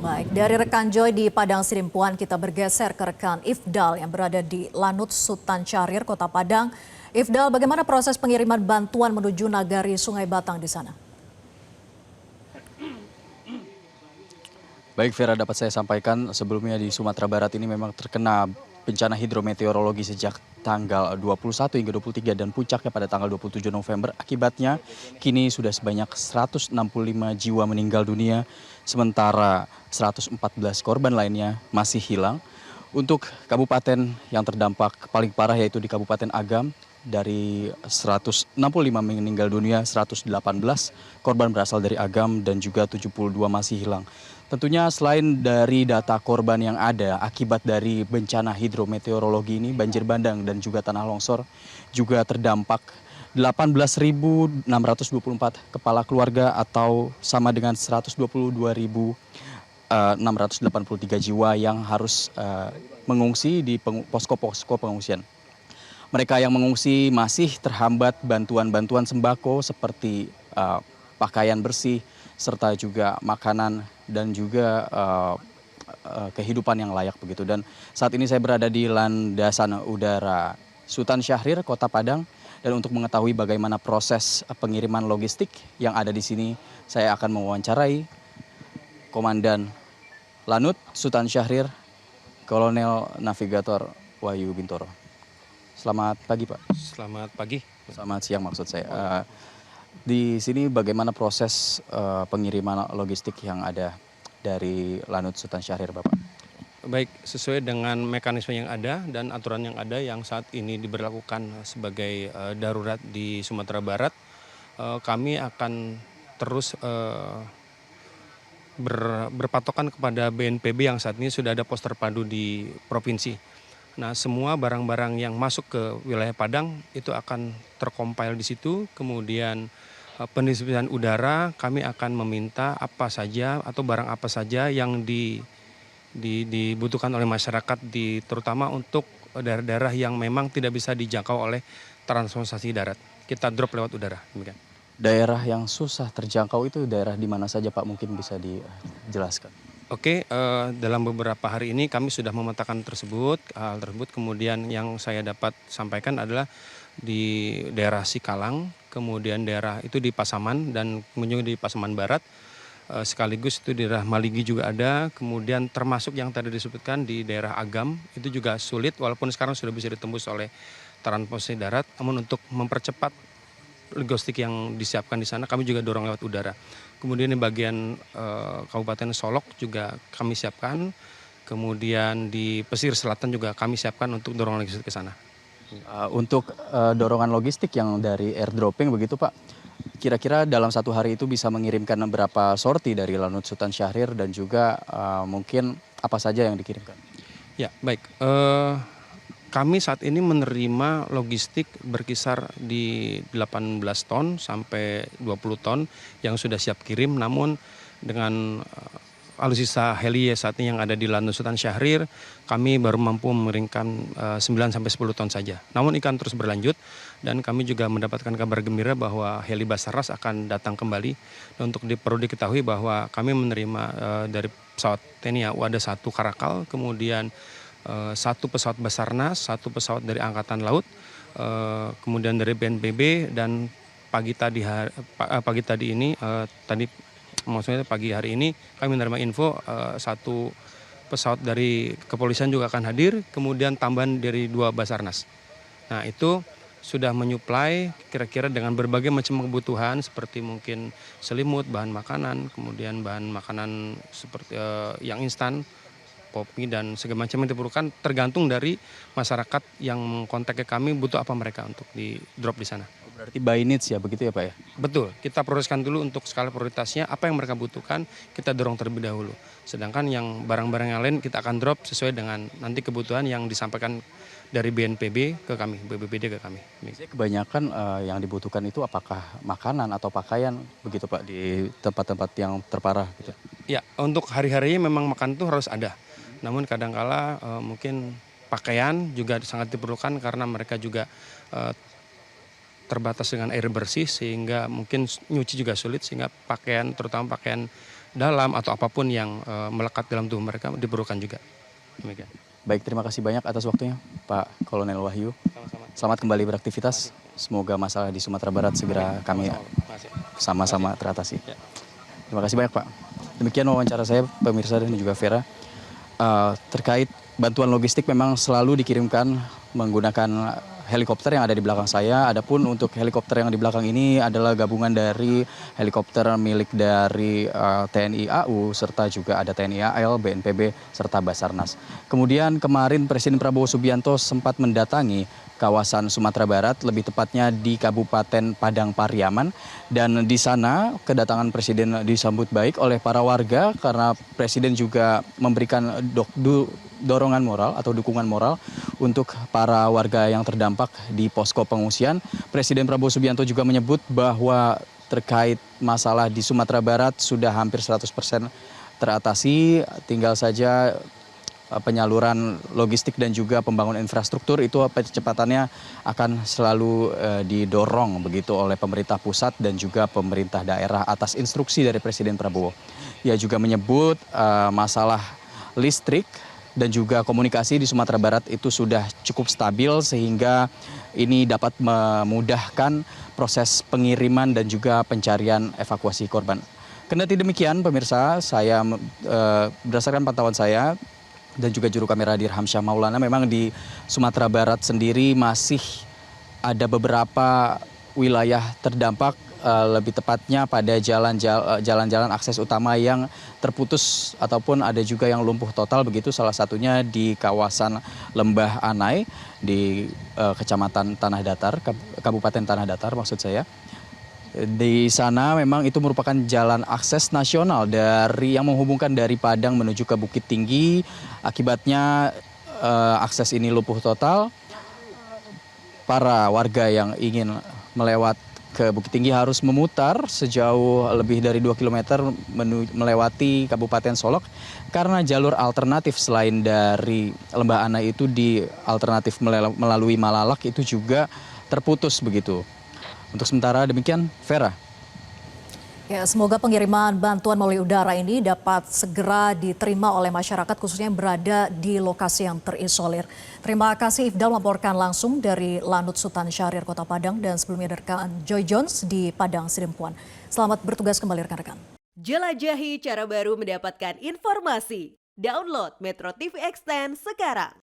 Baik, dari rekan Joy di Padang Sidimpuan kita bergeser ke rekan Ifdal yang berada di Lanut Sutan Syahrir, Kota Padang. Ifdal, bagaimana proses pengiriman bantuan menuju Nagari Sungai Batang di sana? Baik Vera, dapat saya sampaikan sebelumnya di Sumatera Barat ini memang terkena bencana hidrometeorologi sejak tanggal 21 hingga 23 dan puncaknya pada tanggal 27 November. Akibatnya kini sudah sebanyak 165 jiwa meninggal dunia, sementara 114 korban lainnya masih hilang. Untuk kabupaten yang terdampak paling parah yaitu di Kabupaten Agam, dari 165 meninggal dunia, 118 korban berasal dari Agam dan juga 72 masih hilang. Tentunya selain dari data korban yang ada akibat dari bencana hidrometeorologi ini, banjir bandang dan juga tanah longsor juga terdampak 18.624 kepala keluarga atau sama dengan 122.683 jiwa yang harus mengungsi di posko-posko pengungsian. Mereka yang mengungsi masih terhambat bantuan-bantuan sembako seperti pakaian bersih serta juga makanan dan juga kehidupan yang layak begitu. Dan saat ini saya berada di landasan udara Sutan Syahrir, Kota Padang, dan untuk mengetahui bagaimana proses pengiriman logistik yang ada di sini, saya akan mewawancarai Komandan Lanut Sutan Syahrir, Kolonel Navigator Wahyu Bintoro. Selamat pagi, Pak. Selamat pagi. Selamat siang maksud saya. Di sini bagaimana proses pengiriman logistik yang ada dari Lanut Sutan Syahrir, Bapak? Baik, sesuai dengan mekanisme yang ada dan aturan yang ada yang saat ini diberlakukan sebagai darurat di Sumatera Barat, kami akan terus berpatokan kepada BNPB yang saat ini sudah ada pos terpadu di provinsi. Nah, semua barang-barang yang masuk ke wilayah Padang itu akan terkompil di situ. Kemudian pendistribusian udara kami akan meminta apa saja atau barang apa saja yang dibutuhkan oleh masyarakat, terutama untuk daerah-daerah yang memang tidak bisa dijangkau oleh transportasi darat. Kita drop lewat udara. Demikian. Daerah yang susah terjangkau itu daerah di mana saja, Pak? Mungkin bisa dijelaskan. Oke, dalam beberapa hari ini kami sudah memetakan hal tersebut. Kemudian yang saya dapat sampaikan adalah di daerah Sikalang, kemudian daerah itu di Pasaman dan mengunjungi di Pasaman Barat, sekaligus itu di daerah Maligi juga ada. Kemudian termasuk yang tadi disebutkan di daerah Agam itu juga sulit, walaupun sekarang sudah bisa ditembus oleh transportasi darat. Namun untuk mempercepat logistik yang disiapkan di sana kami juga dorong lewat udara. Kemudian di bagian Kabupaten Solok juga kami siapkan. Kemudian di pesisir selatan juga kami siapkan untuk dorong logistik ke sana. Untuk dorongan logistik yang dari airdropping begitu, Pak, kira-kira dalam satu hari itu bisa mengirimkan berapa sorti dari Lanut Sutan Syahrir dan juga mungkin apa saja yang dikirimkan? Ya, baik. Kami saat ini menerima logistik berkisar di 18 ton sampai 20 ton yang sudah siap kirim, namun dengan alutsista heli saat ini yang ada di Lanut Sutan Syahrir, kami baru mampu mengirimkan 9 sampai 10 ton saja. Namun ikan terus berlanjut dan kami juga mendapatkan kabar gembira bahwa heli Basarnas akan datang kembali. Dan perlu diketahui bahwa kami menerima dari pesawat TNI AU ada 1 Karakal, kemudian 1 pesawat Basarnas, 1 pesawat dari Angkatan Laut, kemudian dari BNPB, dan pagi hari ini kami menerima info 1 pesawat dari kepolisian juga akan hadir, kemudian tambahan dari 2 Basarnas. Nah, itu sudah menyuplai kira-kira dengan berbagai macam kebutuhan seperti mungkin selimut, bahan makanan, kemudian bahan makanan seperti yang instan, kopi dan segala macam yang diperlukan, tergantung dari masyarakat yang kontak ke kami butuh apa mereka untuk di drop di sana. Berarti by needs ya, begitu ya, Pak ya? Betul, kita prioritaskan dulu untuk skala prioritasnya apa yang mereka butuhkan, kita dorong terlebih dahulu. Sedangkan yang barang-barang yang lain kita akan drop sesuai dengan nanti kebutuhan yang disampaikan dari BNPB ke kami, BPBD ke kami. Kebanyakan yang dibutuhkan itu apakah makanan atau pakaian begitu, Pak, di tempat-tempat yang terparah gitu? Ya, untuk hari-harinya memang makan itu harus ada. Namun kadangkala mungkin pakaian juga sangat diperlukan karena mereka juga terbatas dengan air bersih, sehingga mungkin nyuci juga sulit, sehingga pakaian, terutama pakaian dalam atau apapun yang melekat dalam tubuh mereka diperlukan juga. Demikian. Baik, terima kasih banyak atas waktunya Pak Kolonel Wahyu. Sama-sama. Selamat kembali beraktivitas. Semoga masalah di Sumatera Barat segera kami sama-sama teratasi. Terima kasih banyak Pak. Demikian wawancara saya pemirsa dan juga Vera. Terkait bantuan logistik memang selalu dikirimkan menggunakan helikopter yang ada di belakang saya. Adapun untuk helikopter yang di belakang ini adalah gabungan dari helikopter milik dari TNI AU serta juga ada TNI AL, BNPB serta Basarnas. Kemudian kemarin Presiden Prabowo Subianto sempat mendatangi kawasan Sumatera Barat, lebih tepatnya di Kabupaten Padang Pariaman, dan di sana kedatangan Presiden disambut baik oleh para warga karena Presiden juga memberikan dorongan moral atau dukungan moral untuk para warga yang terdampak di posko pengungsian. Presiden Prabowo Subianto juga menyebut bahwa terkait masalah di Sumatera Barat sudah hampir 100% teratasi, tinggal saja penyaluran logistik dan juga pembangunan infrastruktur itu kecepatannya akan selalu didorong begitu oleh pemerintah pusat dan juga pemerintah daerah atas instruksi dari Presiden Prabowo. Ia juga menyebut masalah listrik dan juga komunikasi di Sumatera Barat itu sudah cukup stabil sehingga ini dapat memudahkan proses pengiriman dan juga pencarian evakuasi korban. Kendati demikian pemirsa, saya berdasarkan pantauan saya dan juga juru kamera Dirhamsyah Maulana, memang di Sumatera Barat sendiri masih ada beberapa wilayah terdampak, lebih tepatnya pada jalan-jalan akses utama yang terputus ataupun ada juga yang lumpuh total begitu, salah satunya di kawasan Lembah Anai di Kecamatan Tanah Datar, Kabupaten Tanah Datar maksud saya. Di sana memang itu merupakan jalan akses nasional yang menghubungkan dari Padang menuju ke Bukit Tinggi. Akibatnya akses ini lumpuh total. Para warga yang ingin melewat ke Bukit Tinggi harus memutar sejauh lebih dari 2 km melewati Kabupaten Solok karena jalur alternatif selain dari Lembah Anai itu di alternatif melalui Malalak itu juga terputus begitu. Untuk sementara demikian, Vera. Ya, semoga pengiriman bantuan melalui udara ini dapat segera diterima oleh masyarakat khususnya yang berada di lokasi yang terisolir. Terima kasih Ifdal melaporkan langsung dari Lanut Sultan Syahrir Kota Padang dan sebelumnya rekan Joy Jones di Padang Sidempuan. Selamat bertugas kembali rekan-rekan. Jelajahi cara baru mendapatkan informasi. Download Metro TV Extend sekarang.